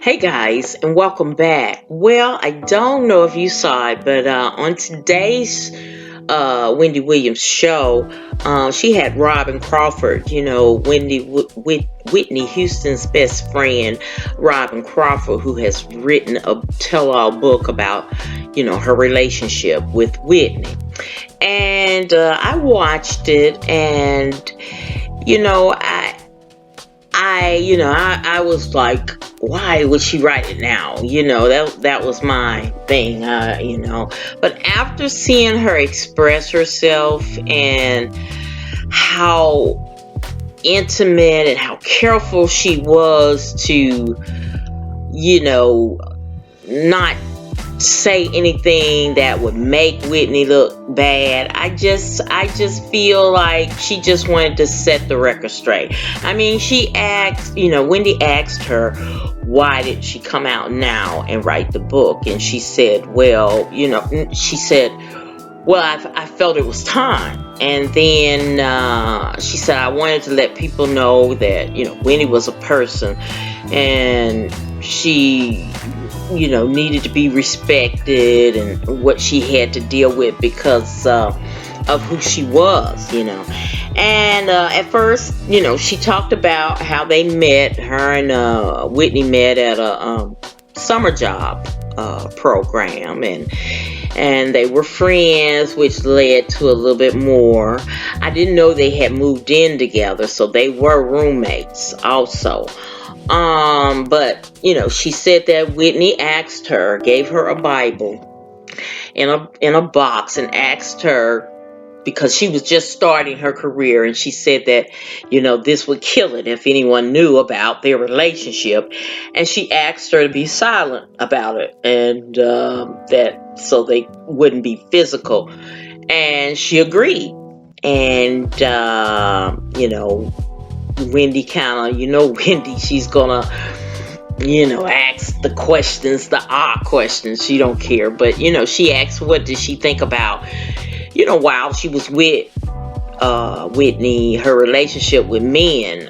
Hey guys, and welcome back. Well, I don't know if you saw it, but on today's Wendy Williams show, she had Robyn Crawford, Whitney Houston's best friend, Robyn Crawford, who has written a tell-all book about, her relationship with Whitney. And I watched it, and, you know, I, I was like, why would she write it now? That was my thing, But after seeing her express herself and how intimate and how careful she was to, not say anything that would make Whitney look bad. I just feel like she just wanted to set the record straight. I mean, Wendy asked her, why did she come out now and write the book? And she said, well, I felt it was time. And then she said, I wanted to let people know that, Wendy was a person and she needed to be respected and what she had to deal with because of who she was, And at first, she talked about how they met, her and Whitney met at a summer job program, and they were friends, which led to a little bit more. I didn't know they had moved in together, so they were roommates also. But she said that Whitney gave her a Bible in a box and asked her, because she was just starting her career, and she said that, this would kill it if anyone knew about their relationship, and she asked her to be silent about it, and that so they wouldn't be physical, and she agreed. And Wendy Wendy, she's gonna, ask the questions, the odd questions. She don't care. But, she asked, what did she think about, while she was with Whitney, her relationship with men,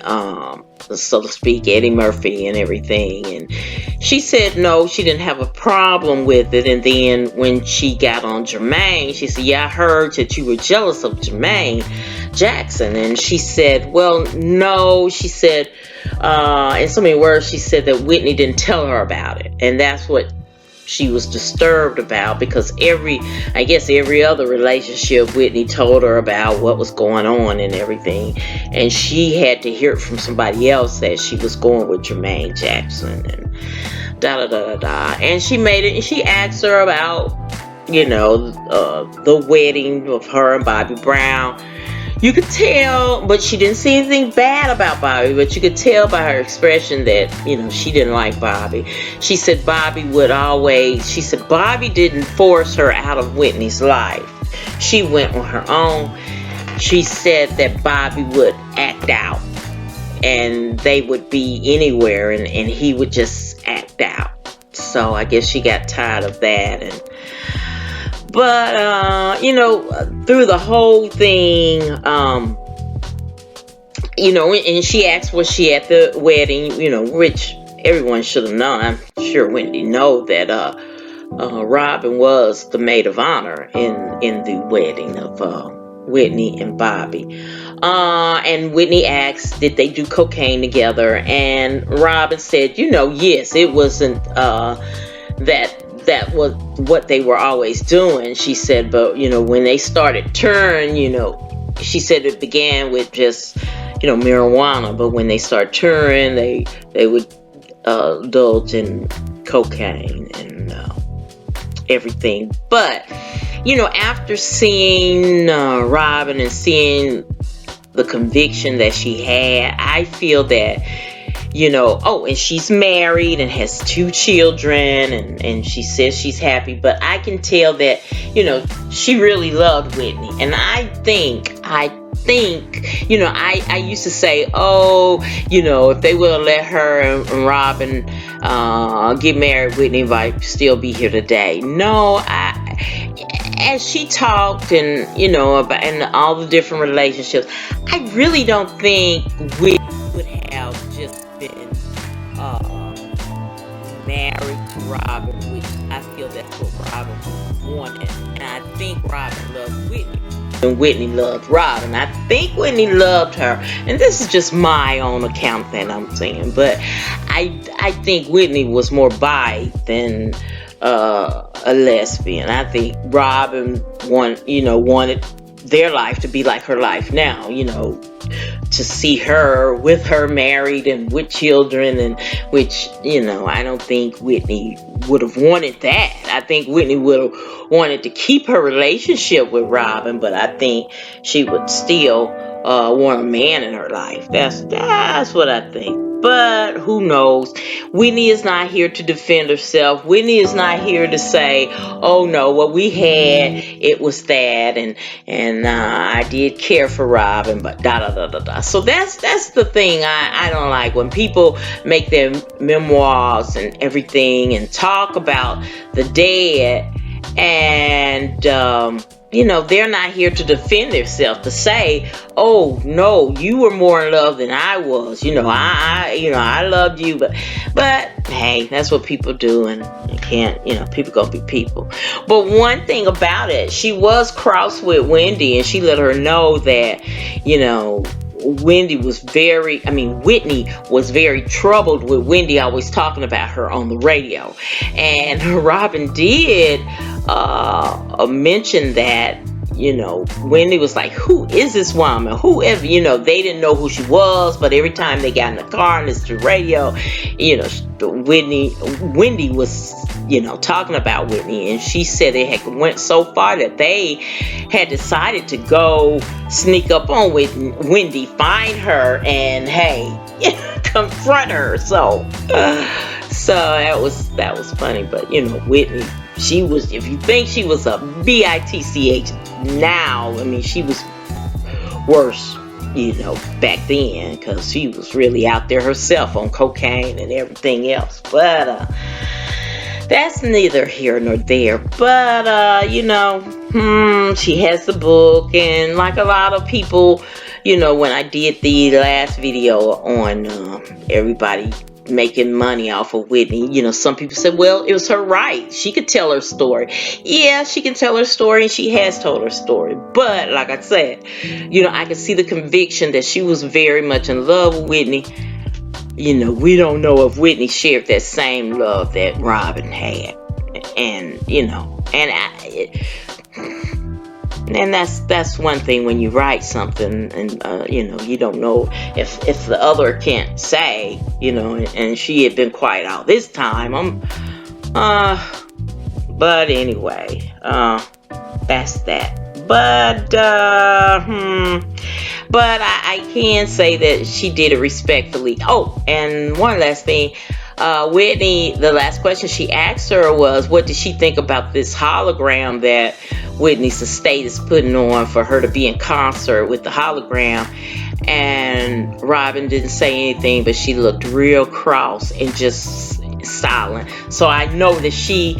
so to speak, Eddie Murphy and everything. And she said no, she didn't have a problem with it. And then when she got on Jermaine, she said, yeah, I heard that you were jealous of Jermaine Jackson. And she said, well, no, she said, in so many words, she said that Whitney didn't tell her about it. And that's what she was disturbed about, because every other relationship Whitney told her about what was going on and everything, and she had to hear it from somebody else that she was going with Jermaine Jackson and da da da da da. And she made it, and she asked her about the wedding of her and Bobby Brown. You could tell, but she didn't see anything bad about Bobby, but you could tell by her expression that, she didn't like Bobby. She said Bobby didn't force her out of Whitney's life. She went on her own. She said that Bobby would act out, and they would be anywhere, and he would just act out. So I guess she got tired of that. But, through the whole thing, and she asked, was she at the wedding, which everyone should have known. I'm sure Wendy know that Robyn was the maid of honor in the wedding of Whitney and Bobby. And Whitney asked, did they do cocaine together? And Robyn said, yes, it wasn't that was what they were always doing. She said, but when they started touring, she said it began with just marijuana, but when they started touring, they would indulge in cocaine and everything. But after seeing Robyn and seeing the conviction that she had, I feel that and she's married and has 2 children, and she says she's happy, but I can tell that, she really loved Whitney. And I think, I used to say, if they would have let her and Robyn get married, Whitney might still be here today. No, as she talked and, about and all the different relationships, I really don't think Whitney would have just been Robyn, which I feel that's what Robyn wanted. And I think Robyn loved Whitney. And Whitney loved Robyn. I think Whitney loved her. And this is just my own account that I'm saying. But I think Whitney was more bi than a lesbian. I think Robyn wanted their life to be like her life now, to see her with her married and with children, and which, I don't think Whitney would have wanted that. I think Whitney would have wanted to keep her relationship with Robyn, but I think she would still want a man in her life. That's what I think. But who knows? Whitney is not here to defend herself. Whitney is not here to say, oh no, what we had, it was that, and I did care for Robyn, but da da da da da. So that's the thing I don't like, when people make their memoirs and everything and talk about the dead, and they're not here to defend themselves, to say, oh no, you were more in love than I was. I loved you, but hey, that's what people do, and you can't, people gonna be people. But one thing about it, she was cross with Wendy, and she let her know that, Whitney was very troubled with Wendy always talking about her on the radio. And Robyn did mention that, Wendy was like, who is this woman? Whoever, they didn't know who she was, but every time they got in the car and listened to the radio, Wendy was, talking about Whitney, and she said it had went so far that they had decided to go sneak up on Wendy, find her, and hey, confront her. So that was funny. But Whitney, she was, if you think she was a bitch now, she was worse, back then, because she was really out there herself on cocaine and everything else. But that's neither here nor there. But she has the book, and like a lot of people, when I did the last video on everybody making money off of Whitney, some people said, well, it was her right, she could tell her story. Yeah, she can tell her story, and she has told her story. But like I said, I can see the conviction that she was very much in love with Whitney. We don't know if Whitney shared that same love that Robyn had, and and that's one thing when you write something, and you don't know if the other can't say, and she had been quiet all this time. But anyway, that's that. But I can say that she did it respectfully. Oh, and one last thing. Whitney, the last question she asked her was, what did she think about this hologram that Whitney's estate is putting on for her to be in concert with the hologram? And Robyn didn't say anything, but she looked real cross and just silent. So I know that she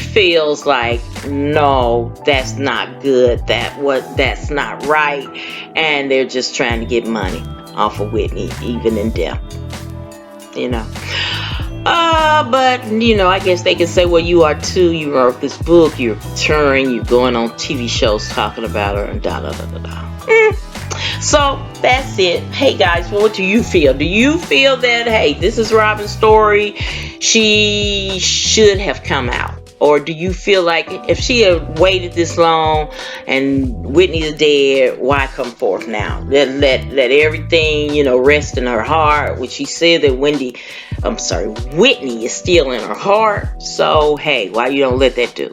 feels like, no, that's not good, that's not right, and they're just trying to get money off of Whitney, even in death. But I guess they can say, well, you are too. You wrote this book, you're touring, you're going on TV shows talking about her, and da da da da da. So that's it. Hey guys, what do you feel? Do you feel that, hey, this is Robyn's story, she should have come out? Or do you feel like if she had waited this long and Whitney's dead, why come forth now? Let everything, rest in her heart, which she said that Whitney is still in her heart. So, hey, why you don't let that do?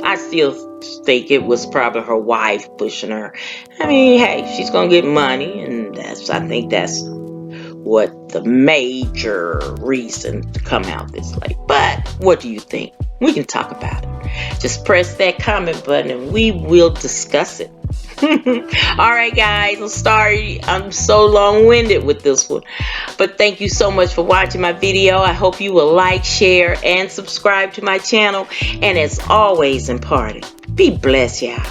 I still think it was probably her wife pushing her. Hey, she's going to get money, and I think that's what the major reason to come out this late. But what do you think? We can talk about it. Just press that comment button and we will discuss it. Alright guys, I'm sorry I'm so long-winded with this one, but thank you so much for watching my video. I hope you will like, share, and subscribe to my channel. And as always, in party, be blessed, y'all.